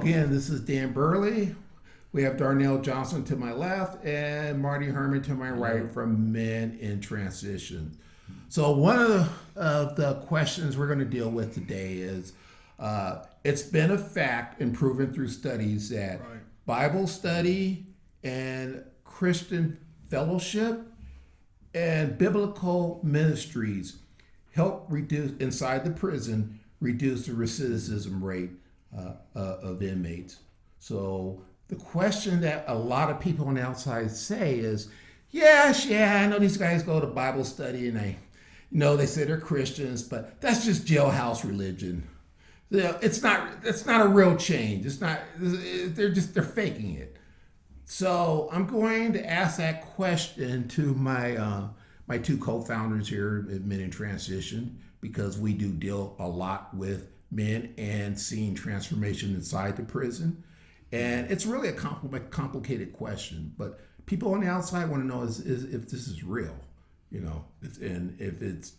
again, this is Dan Burley. We have Darnell Johnson to my left and Marty Herman to my right from Men in Transition. So one of the questions we're going to deal with today is it's been a fact and proven through studies that Bible study and Christian fellowship and biblical ministries help reduce, inside the prison, reduce the recidivism rate of inmates. So the question that a lot of people on the outside say is, yes, yeah, I know these guys go to Bible study and they say they're Christians, but that's just jailhouse religion. It's not a real change. It's not. They're faking it. So I'm going to ask that question to my two co-founders here at Men in Transition, because we do deal a lot with men and seeing transformation inside the prison. And it's really a complicated question, but people on the outside want to know is if this is real, and if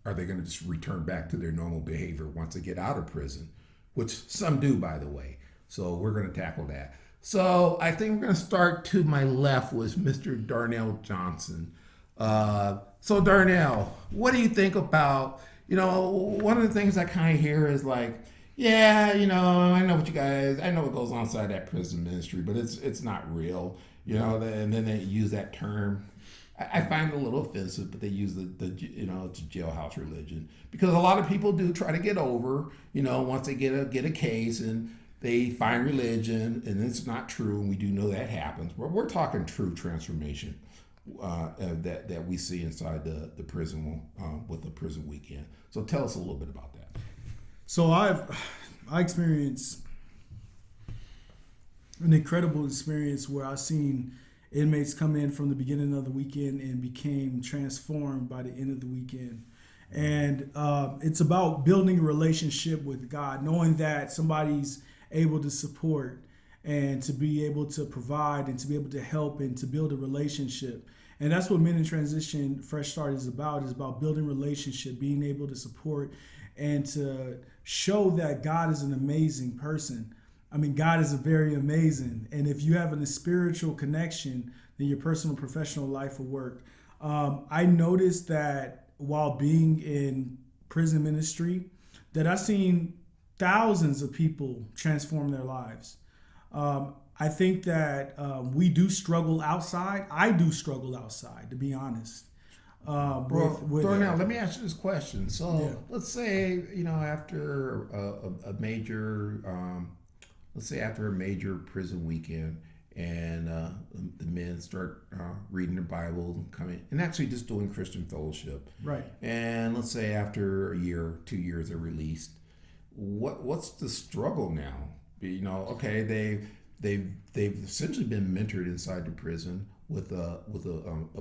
are they going to just return back to their normal behavior once they get out of prison, which some do, by the way. So we're going to tackle that. So I think we're going to start to my left with Mr. Darnell Johnson. So Darnell, what do you think about, one of the things I kind of hear is like, yeah, I know what goes on inside that prison ministry, but it's not real, and then they use that term. I find it a little offensive, but they use it's a jailhouse religion, because a lot of people do try to get over, once they get a case and they find religion and it's not true, and we do know that happens. But we're talking true transformation that we see inside the prison with the prison weekend. So tell us a little bit about that. So I experienced an incredible experience where I've seen inmates come in from the beginning of the weekend and became transformed by the end of the weekend. And it's about building a relationship with God, knowing that somebody's able to support and to be able to provide and to be able to help and to build a relationship. And that's what Men in Transition Fresh Start is about building relationship, being able to support and to show that God is an amazing person. I mean, God is very amazing. And if you have a spiritual connection, then your personal and professional life will work. I noticed that while being in prison ministry, that I've seen thousands of people transform their lives. I think that we do struggle outside. I do struggle outside, to be honest. Darnell, let me ask you this question. So let's say, after a major, after a major prison weekend, and the men start reading their Bible and coming and actually just doing Christian fellowship. Right. And let's say after a year, 2 years, they're released. What's the struggle now? Okay, they've essentially been mentored inside the prison with a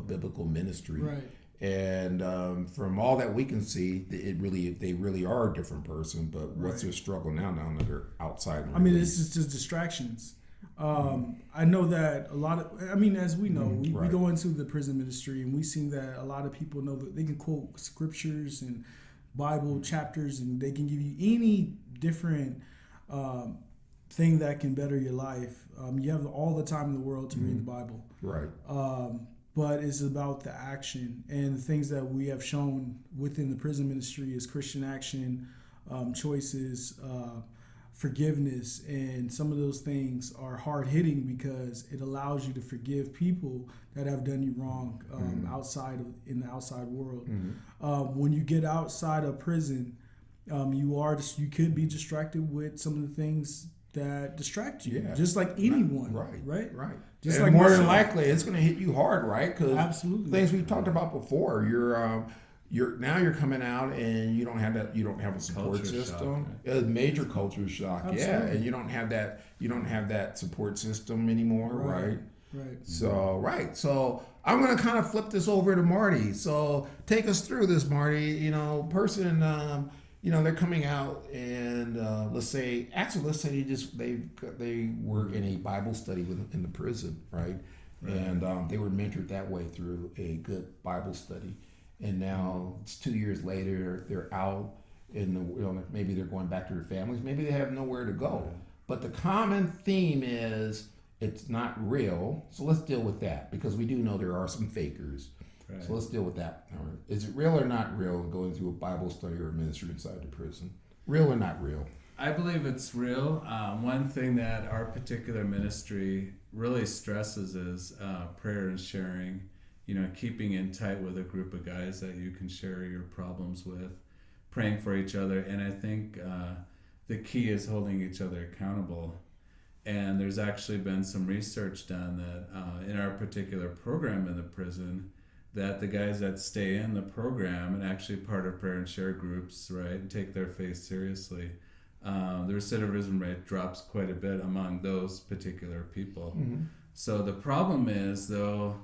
biblical ministry. Right. And from all that we can see, they really are a different person. But what's their struggle now that they're outside? I mean, this is just distractions. I know that a lot of, as we know, we go into the prison ministry and we see that a lot of people know that they can quote scriptures and Bible chapters, and they can give you any different thing that can better your life. You have all the time in the world to read the Bible. Right. But it's about the action and the things that we have shown within the prison ministry is Christian action, choices, forgiveness, and some of those things are hard hitting because it allows you to forgive people that have done you wrong in the outside world. When you get outside of prison, you could be distracted with some of the things that distract you, just like anyone. Right. Just like more than likely, it's going to hit you hard, right? Because absolutely, things we talked about before. You're coming out and you don't have that. You don't have a support system. A major culture shock. Absolutely. Yeah, and you don't have that. You don't have that support system anymore, right? Right. So I'm going to kind of flip this over to Marty. So take us through this, Marty. Person. They're coming out and let's say they were in a Bible study in the prison, right? And they were mentored that way through a good Bible study. And now it's 2 years later, they're out, and maybe they're going back to their families. Maybe they have nowhere to go. But the common theme is it's not real. So let's deal with that because we do know there are some fakers. Right. So let's deal with that. Is it real or not real going through a Bible study or a ministry inside the prison? Real or not real? I believe it's real. One thing that our particular ministry really stresses is prayer and sharing. Keeping in tight with a group of guys that you can share your problems with, praying for each other. And I think the key is holding each other accountable. And there's actually been some research done that in our particular program in the prison, that the guys that stay in the program and actually part of prayer and share groups, right, and take their faith seriously, the recidivism rate drops quite a bit among those particular people. Mm-hmm. So the problem is, though,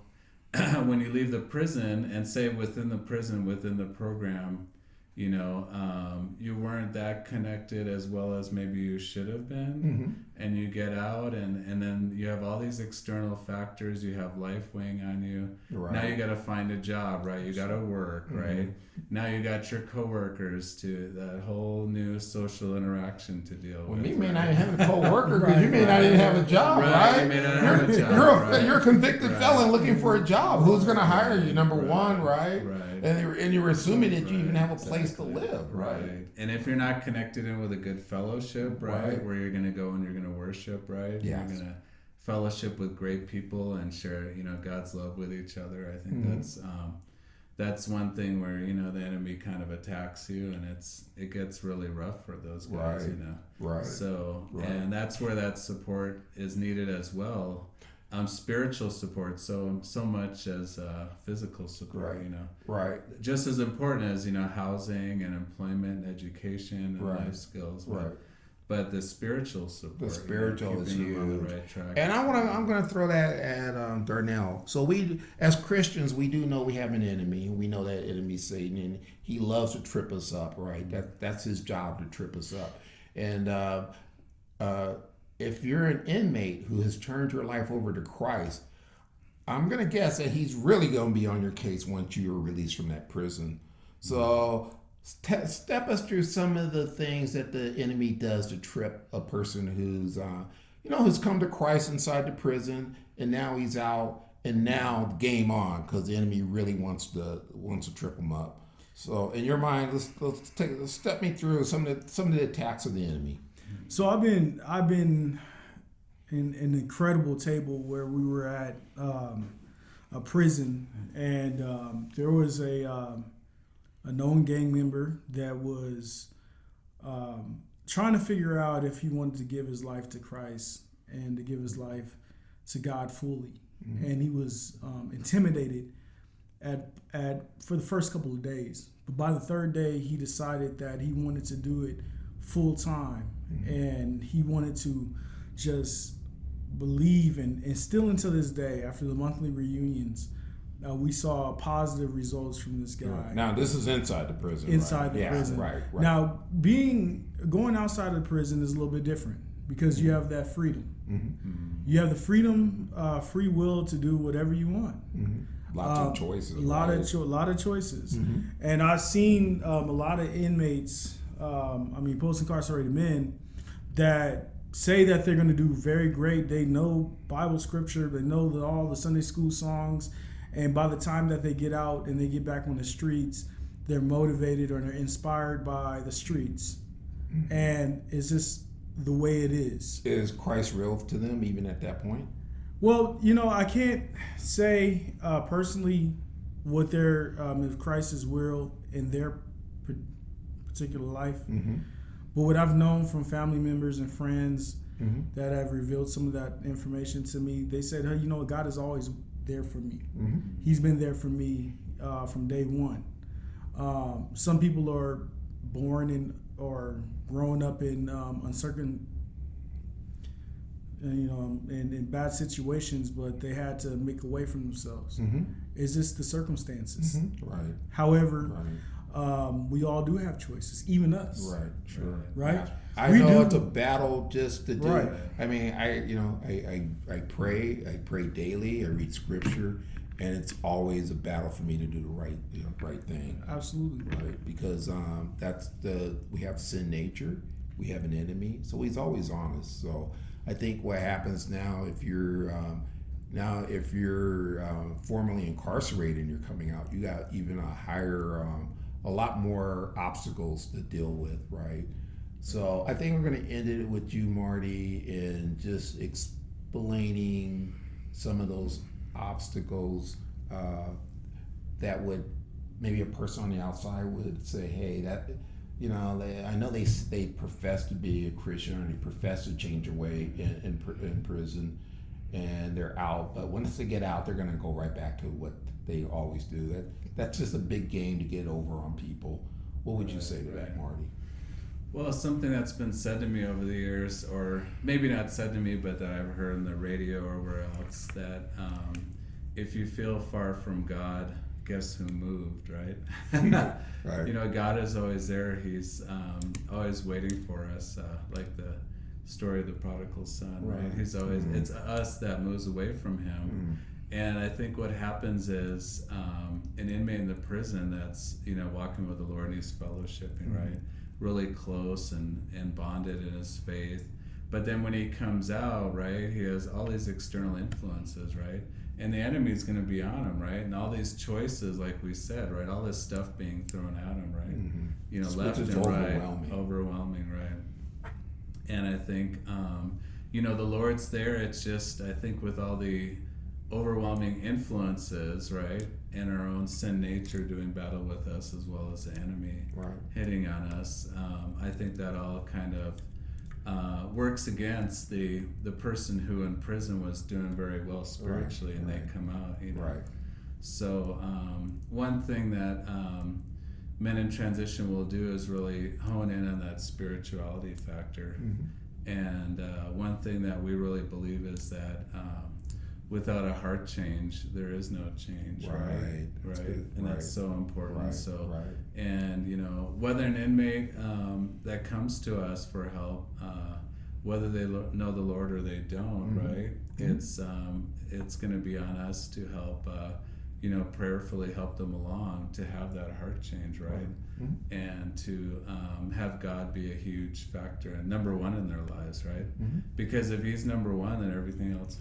when you leave the prison and say within the prison, within the program, you weren't that connected as well as maybe you should have been, and you get out and then you have all these external factors, you have life weighing on you. Right. Now you got to find a job, right? You got to work, right? Now you got your coworkers to that whole new social interaction to deal with. You may not even have a coworker because you may not even have a job, right? You may not have a job. You're a convicted felon looking for a job. Who's going to hire you? Number one, right? And you're assuming that you even have a place to live, right? And if you're not connected in with a good fellowship, right, where you're going to go and you're going to worship, right? Yes. You're going to fellowship with great people and share, God's love with each other. I think that's one thing where, the enemy kind of attacks you and it gets really rough for those guys, Right. So, and that's where that support is needed as well. Spiritual support so much as physical support, Right. Just as important as, housing and employment, education and life skills. But the spiritual support. The spiritual is huge. On the right track. And I'm going to throw that at Darnell. So we, as Christians, we do know we have an enemy. We know that enemy is Satan, and he loves to trip us up, right? That's his job, to trip us up. And if you're an inmate who has turned your life over to Christ, I'm going to guess that he's really going to be on your case once you're released from that prison. So step us through some of the things that the enemy does to trip a person who's, who's come to Christ inside the prison, and now he's out, and now game on, because the enemy really wants to trip him up. So in your mind, let's step me through some of the attacks of the enemy. So I've been in an incredible table where we were at a prison, and there was a known gang member that was trying to figure out if he wanted to give his life to Christ and to give his life to God fully. Mm-hmm. And he was intimidated for the first couple of days. But by the third day, he decided that he wanted to do it full time. Mm-hmm. And he wanted to just believe, and still until this day, after the monthly reunions, we saw positive results from this guy. Right. Now, this is inside the prison. Inside the prison. Right. Now, going outside of the prison is a little bit different because you have that freedom. Mm-hmm. You have the freedom, free will to do whatever you want. Mm-hmm. Lots of choices. A lot of choices. Mm-hmm. And I've seen a lot of inmates, post-incarcerated men, that say that they're going to do very great. They know Bible scripture. They know all the Sunday school songs. And by the time that they get out and they get back on the streets, they're motivated or they're inspired by the streets. Mm-hmm. And it's just the way it is. Is Christ real to them even at that point? Well, I can't say personally what their if Christ is real in their particular life. Mm-hmm. But what I've known from family members and friends mm-hmm. that have revealed some of that information to me, they said, hey, God is always there for me. Mm-hmm. He's been there for me from day one. Some people are born in or growing up in uncertain, in bad situations, but they had to make a way for themselves. Mm-hmm. It's just the circumstances. Mm-hmm. Right. However, we all do have choices, even us. Right. Sure. Right. Yeah. I know it's a battle just to do. Right. I mean, I pray daily. I read scripture, and it's always a battle for me to do the right thing. Absolutely. Right, because we have sin nature, we have an enemy. So he's always honest. So I think what happens now, if you're formerly incarcerated and you're coming out, you got even a lot more obstacles to deal with, right? So I think we're going to end it with you, Marty, in just explaining some of those obstacles that would maybe a person on the outside would say, hey, that, I know they profess to be a Christian or they profess to change their way in prison, and they're out, but once they get out, they're going to go right back to what they always do. That's just a big game to get over on people. What would you say to that, Marty? Well, something that's been said to me over the years, or maybe not said to me, but that I've heard in the radio or where else, that if you feel far from God, guess who moved, right? Right. God is always there. He's always waiting for us, like the story of the prodigal son, right? He's always, it's us that moves away from him. And I think what happens is an inmate in the prison that's, walking with the Lord and he's fellowshipping, right? Really close and bonded in his faith. But then when he comes out, right, he has all these external influences, right? And the enemy's going to be on him, right? And all these choices, like we said, right? All this stuff being thrown at him, right? Left and right, overwhelming, right? And I think, the Lord's there. It's just, I think with all the overwhelming influences, right? And our own sin nature doing battle with us as well as the enemy hitting on us. I think that all kind of works against the person who in prison was doing very well spiritually, and they come out, Right. So one thing that men in transition will do is really hone in on that spirituality factor. And one thing that we really believe is that without a heart change, there is no change, right? And that's so important. And whether an inmate that comes to us for help, whether they know the Lord or they don't, right? It's going to be on us to help, prayerfully help them along to have that heart change, right? And to have God be a huge factor and number one in their lives, right? Because if he's number one, then everything else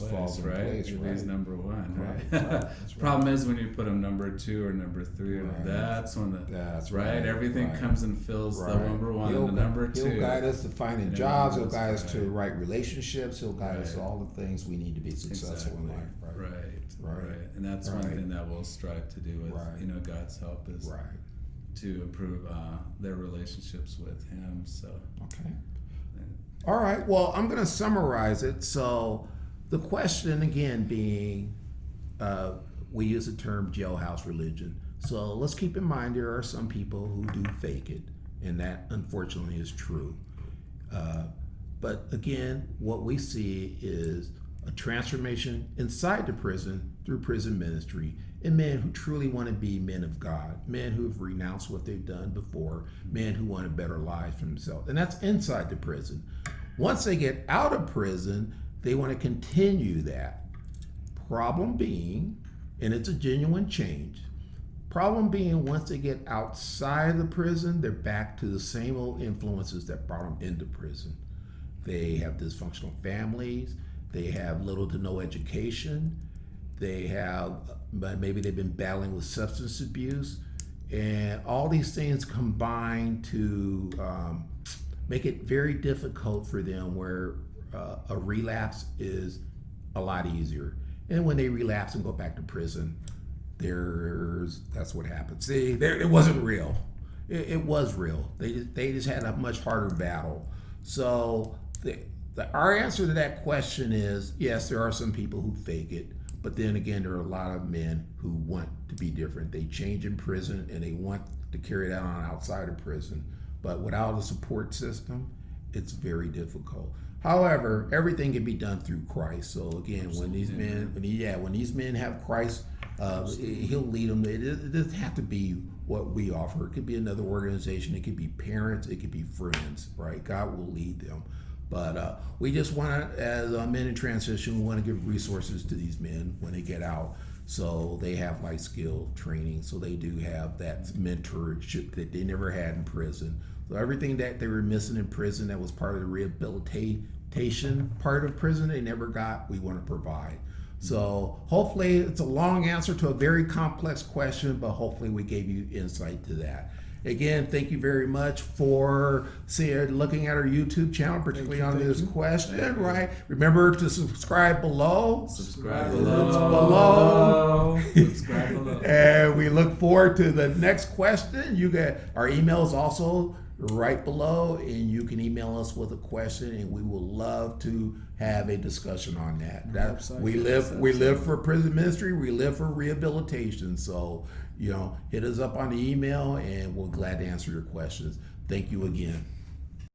falls in place, right? If he's number one, right? Problem is when you put him number two or number three, that's when everything comes and fills the number one and the number two. He'll guide us to finding jobs. He'll guide us to the right relationships. He'll guide us to all the things we need to be successful in life. Right. And that's one thing that we'll strive to do with God's help is to improve their relationships with him. So all right, well, I'm going to summarize it. So the question again being, we use the term jailhouse religion. So let's keep in mind there are some people who do fake it, and that unfortunately is true. But again, what we see is a transformation inside the prison through prison ministry, and men who truly want to be men of God, men who have renounced what they've done before, men who want a better life for themselves. And that's inside the prison. Once they get out of prison, they want to continue that. Problem being, and it's a genuine change, problem being once they get outside of the prison, they're back to the same old influences that brought them into prison. They have dysfunctional families. They have little to no education. They have, maybe they've been battling with substance abuse. And all these things combine to make it very difficult for them where a relapse is a lot easier. And when they relapse and go back to prison, that's what happens. See, it wasn't real. It was real. They just had a much harder battle. So our answer to that question is, yes, there are some people who fake it, but then again, there are a lot of men who want to be different. They change in prison and they want to carry that on outside of prison. But without a support system, it's very difficult. However, everything can be done through Christ. So again, when these men have Christ, he'll lead them. It doesn't have to be what we offer. It could be another organization. It could be parents. It could be friends, right? God will lead them. But we just want to, as men in transition, we want to give resources to these men when they get out So they have life skill training. So they do have that mentorship that they never had in prison. So everything that they were missing in prison that was part of the rehabilitation part of prison they never got, we want to provide. So hopefully it's a long answer to a very complex question, but hopefully we gave you insight to that. Again, thank you very much for looking at our YouTube channel, particularly on this question, right? Remember to subscribe below. Subscribe below. Subscribe below. And we look forward to the next question. You get our emails also right below, and you can email us with a question, and we will love to have a discussion on that. We live for prison ministry. We live for rehabilitation. So, hit us up on the email, and we're glad to answer your questions. Thank you again.